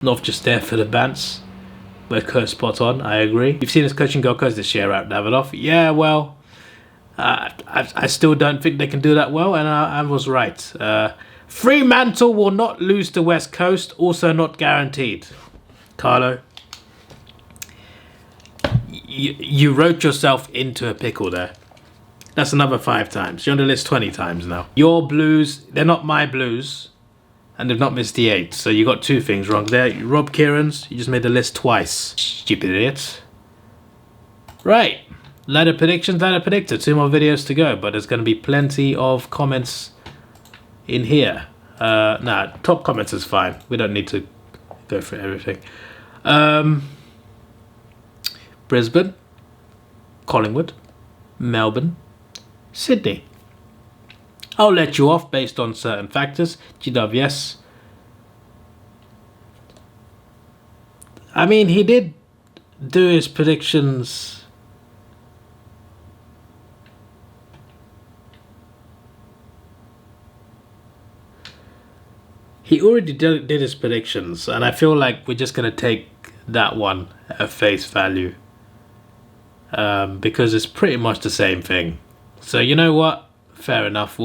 Not just there for the bants. But Coach spot on, I agree. You've seen us coaching Gold Coast this year at Davidoff. Yeah, well, I still don't think they can do that well, and I was right. Fremantle will not lose to West Coast, also not guaranteed. Carlo, you wrote yourself into a pickle there. That's another 5 times. You're on the list 20 times now. Your Blues, they're not my Blues. And they've not missed the 8, so you got 2 things wrong there. Rob Kieran's, you just made the list twice. Stupid idiot. Right, ladder predictions, ladder predictor. 2 more videos to go, but there's going to be plenty of comments in here. Nah, top comments is fine. We don't need to go through everything. Brisbane, Collingwood, Melbourne, Sydney. I'll let you off based on certain factors. GWS. I mean, he did do his predictions. He already did his predictions, and I feel like we're just going to take that one at face value. Because it's pretty much the same thing. So you know what? Fair enough.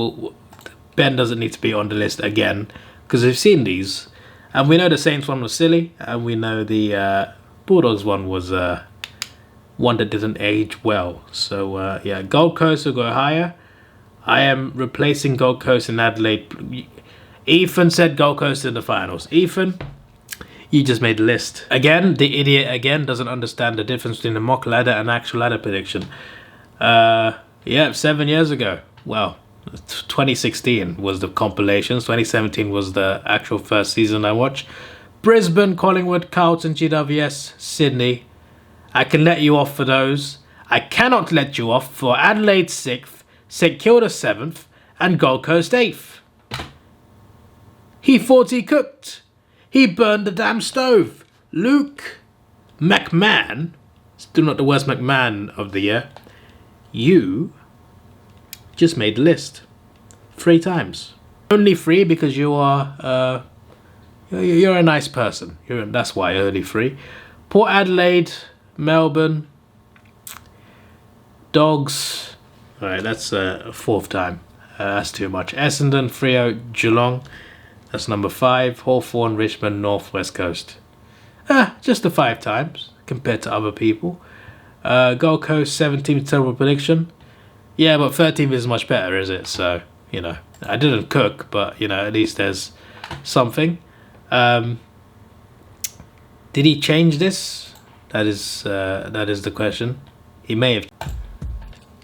Ben doesn't need to be on the list again because we've seen these, and we know the Saints one was silly, and we know the Bulldogs one was one that didn't age well. So yeah, Gold Coast will go higher. I am replacing Gold Coast in Adelaide. Ethan said Gold Coast in the finals. Ethan, you just made the list again. The idiot again doesn't understand the difference between a mock ladder and actual ladder prediction. Yeah, 7 years ago. Well, 2016 was the compilations. 2017 was the actual first season I watched. Brisbane, Collingwood, Carlton, GWS, Sydney. I can let you off for those. I cannot let you off for Adelaide 6th, St Kilda 7th, and Gold Coast 8th. He thought he cooked. He burned the damn stove. Luke McMahon, still not the worst McMahon of the year. You just made the list 3 times. Only 3 because you are you're a nice person. That's why only 3. Port Adelaide, Melbourne, Dogs. All right, that's a 4th time. That's too much. Essendon, Freo, Geelong. That's number 5. Hawthorn, Richmond, North West Coast. Just the 5 times compared to other people. Gold Coast 17th terrible prediction. Yeah, but 13th is much better, is it? So, you know, I didn't cook, but, you know, at least there's something. Did he change this? That is the question. He may have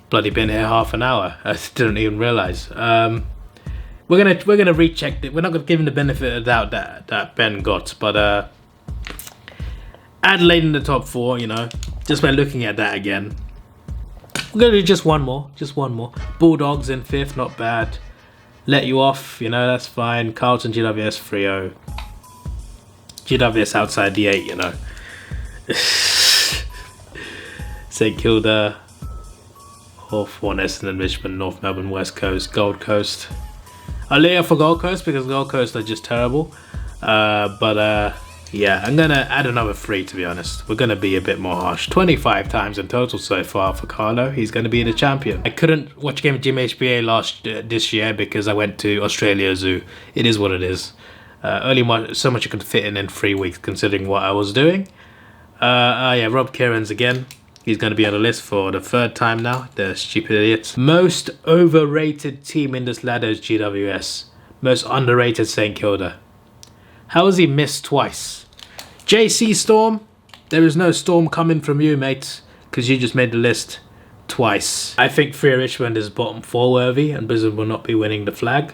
bloody been here half an hour. I didn't even realize. We're gonna recheck it. We're not gonna give him the benefit of the doubt that Ben got, but Adelaide in the top 4, you know, just by looking at that again. We're going to do just one more. Bulldogs in 5th, not bad. Let you off, you know, that's fine. Carlton, GWS, Freo. GWS outside the 8, you know. St Kilda, Hawthorn, Essendon, Richmond, North Melbourne, West Coast, Gold Coast. I'll lay off for Gold Coast because Gold Coast are just terrible. Yeah, I'm going to add another 3, to be honest. We're going to be a bit more harsh. 25 times in total so far for Carlo. He's going to be the champion. I couldn't watch a game of Gym HBA this year because I went to Australia Zoo. It is what it is. Only so much you can fit in 3 weeks considering what I was doing. Yeah, Rob Kieran's again. He's going to be on the list for the 3rd time now. The stupid idiot. Most overrated team in this ladder is GWS. Most underrated St Kilda. How has he missed twice? JC Storm, there is no storm coming from you, mate, because you just made the list twice. I think Freo Richmond is bottom 4 worthy, and Brisbane will not be winning the flag.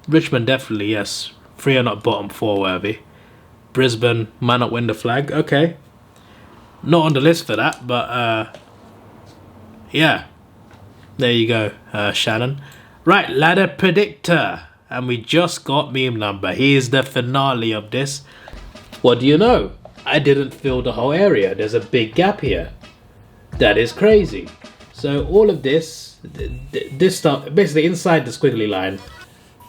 Richmond definitely, yes. Freo not bottom 4 worthy. Brisbane might not win the flag. Okay. Not on the list for that, but yeah. There you go, Shannon. Right, ladder predictor. And we just got meme number. Here's the finale of this. What do you know? I didn't fill the whole area. There's a big gap here. That is crazy. So all of this stuff, basically inside the squiggly line,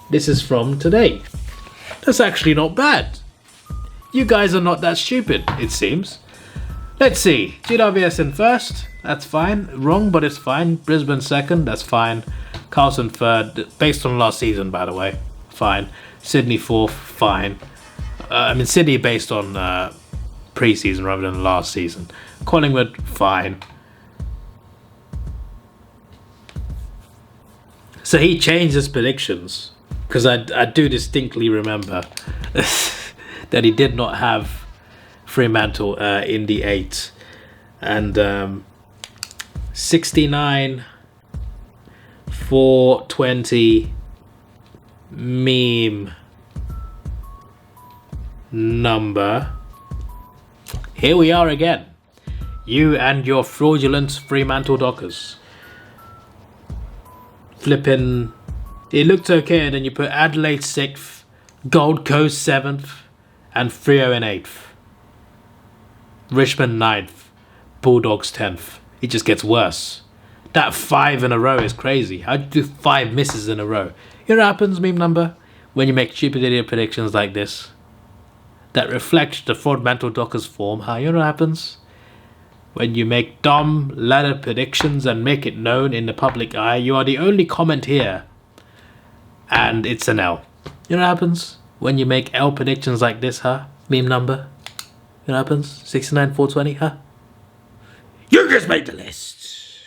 this is from today. That's actually not bad. You guys are not that stupid, it seems. Let's see. GWS in first. That's fine. Wrong, but it's fine. Brisbane second. That's fine. Carlton third. Based on last season, by the way. Fine. Sydney fourth. Fine. I mean, Sydney based on pre-season rather than last season. Collingwood, fine. So he changed his predictions. Because I do distinctly remember that he did not have Fremantle in the 8. And 69 420 meme number. Here we are again. You and your fraudulent Fremantle Dockers. Flipping. It looked okay, and then you put Adelaide 6th, Gold Coast 7th, and Freo in 8th. Richmond 9th, Bulldogs 10th. It just gets worse. That 5 in a row is crazy. How'd you do 5 misses in a row? You know what happens, meme number? When you make stupid idiot predictions like this. That reflects the Fremantle Dockers form. How you know what happens? When you make dumb ladder predictions and make it known in the public eye, you are the only comment here. And it's an L. You know what happens? When you make L predictions like this, huh? Meme number. You know what happens? 69 420, huh? You just made the list.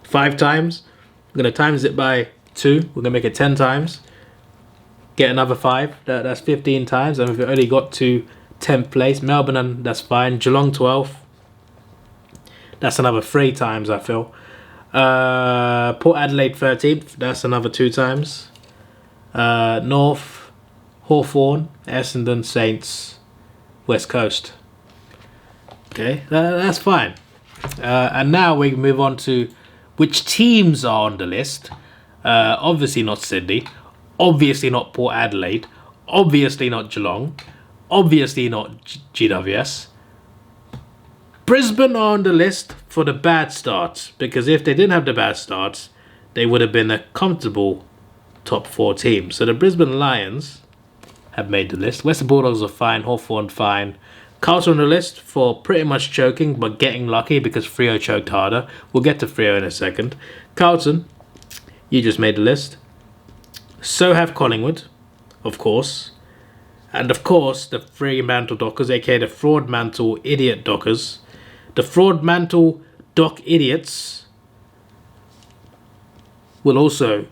5 times. I'm going to times it by 2. We're going to make it 10 times. Get another 5. That's 15 times. And we've only got to 10th place. Melbourne, and that's fine. Geelong 12th. That's another 3 times, I feel. Port Adelaide 13th. That's another 2 times. North, Hawthorn, Essendon, Saints, West Coast. Okay, that's fine. And now we move on to which teams are on the list. Obviously not Sydney. Obviously not Port Adelaide. Obviously not Geelong. Obviously not GWS. Brisbane are on the list for the bad starts. Because if they didn't have the bad starts, they would have been a comfortable top 4 team. So the Brisbane Lions have made the list. Western Bulldogs are fine. Hawthorn fine. Carlton on the list for pretty much choking, but getting lucky because Freo choked harder. We'll get to Freo in a second. Carlton, you just made the list. So have Collingwood, of course. And of course, the Fremantle Dockers, aka the Fraudmantle Idiot Dockers. The Fraudmantle Dock Idiots will also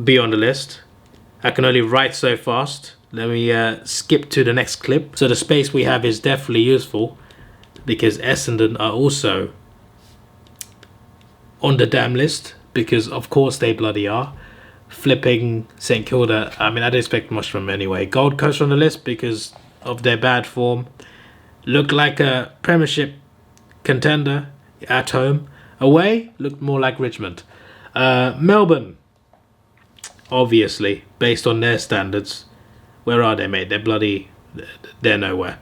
be on the list. I can only write so fast. Let me skip to the next clip. So the space we have is definitely useful because Essendon are also on the damn list because of course they bloody are. Flipping St Kilda, I mean I don't expect much from them anyway. Gold Coast on the list because of their bad form. Look like a premiership contender at home. Away, looked more like Richmond. Melbourne, obviously, based on their standards. Where are they, mate? They're nowhere.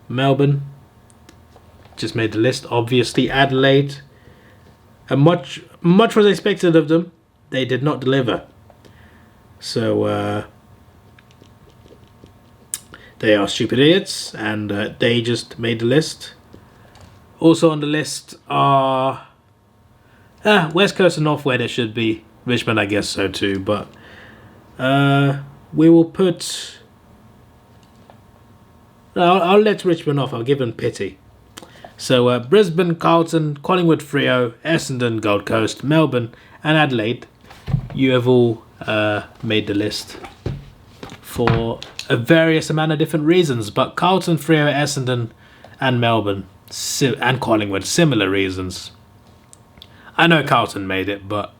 Melbourne just made the list. Obviously, Adelaide. And much was expected of them. They did not deliver. So, they are stupid idiots. And they just made the list. Also on the list are West Coast and North where they should be. Richmond, I guess so too. But we will put... I'll let Richmond off. I'll give them pity. So Brisbane, Carlton, Collingwood, Freo, Essendon, Gold Coast, Melbourne and Adelaide. You have all made the list for a various amount of different reasons. But Carlton, Freo, Essendon and Melbourne and Collingwood, similar reasons. I know Carlton made it, but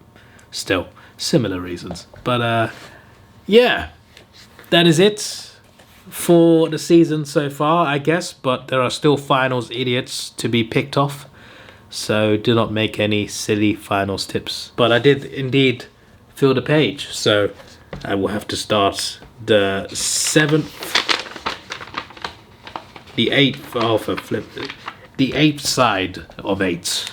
still, similar reasons. But yeah, that is it for the season so far, I guess. But there are still finals idiots to be picked off. So do not make any silly finals tips. But I did indeed fill the page. So I will have to start the 7th, the 8th, the 8th side of 8.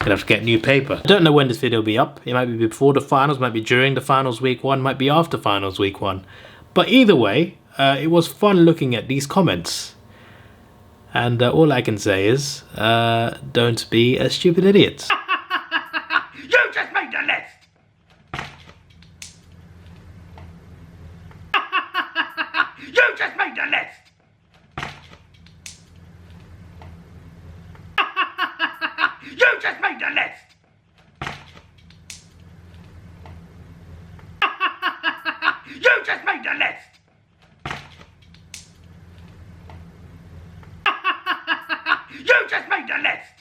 Gonna have to get new paper. I don't know when this video will be up. It might be before the finals, might be during the finals week 1, might be after finals week 1. But either way, it was fun looking at these comments. And all I can say is, don't be a stupid idiot. You just made the list! You just made the list! You just made the list! You just made the list! You just made the list!